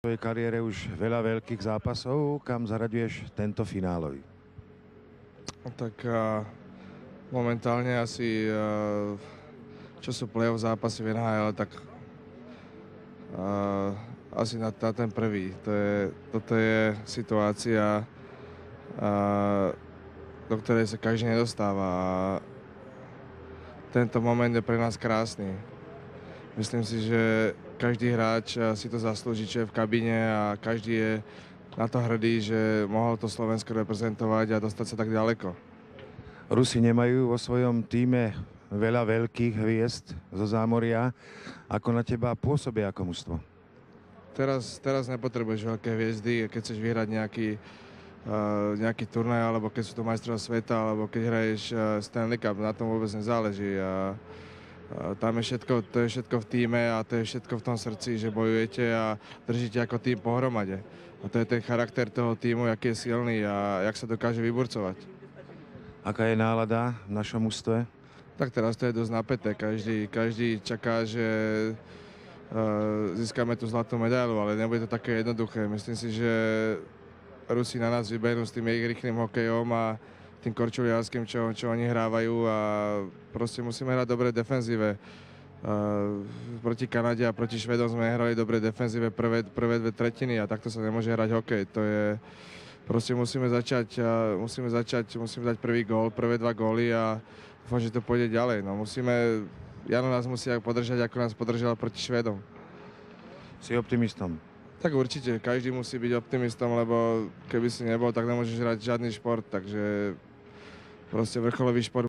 V tvojej kariére už veľa veľkých zápasov, kam zaraďuješ tento finálový? No tak momentálne asi, čo sú play-off zápasy v NHL, tak asi na ten prvý. Toto je situácia, do ktorej sa každý nedostáva. A tento moment je pre nás krásny. Myslím si, že každý hráč si to zaslúži, čo je v kabíne, a každý je na to hrdý, že mohol to Slovensko reprezentovať a dostať sa tak ďaleko. Rusi nemajú vo svojom tíme veľa veľkých hviezd zo zámoria. Ako na teba pôsobia ako mužstvo? Teraz nepotrebuješ veľké hviezdy, keď chceš vyhrať nejaký turnaj, alebo keď sú to majstrovstvá sveta, alebo keď hraješ Stanley Cup, na tom vôbec nezáleží. Tam je všetko, to je všetko v tíme a to je všetko v tom srdci, že bojujete a držíte ako tým pohromade. A to je ten charakter toho týmu, aký je silný a jak sa dokáže vyburcovať. Aká je nálada v našom mužstve? Tak teraz to je dosť napäté. Každý čaká, že získame tú zlatú medailu, ale nebude to také jednoduché. Myslím si, že Rusi na nás vybehnú s tým ich rýchlym hokejom a tým korčuliarským, čo oni hrávajú, a proste musíme hrať dobre defenzíve. Proti Kanade a proti Švedom sme hrali dobre defenzíve prvé dve tretiny a takto sa nemôže hrať hokej. To je, proste musíme dať prvý gól, prvé dva góly a dúfam, že to pôjde ďalej. No Jano nás musí podržať, ako nás podržal proti Švedom. Si optimistom? Tak určite, každý musí byť optimistom, lebo keby si nebol, tak nemôžeš hrať žiadny šport, takže proste vrcholový šport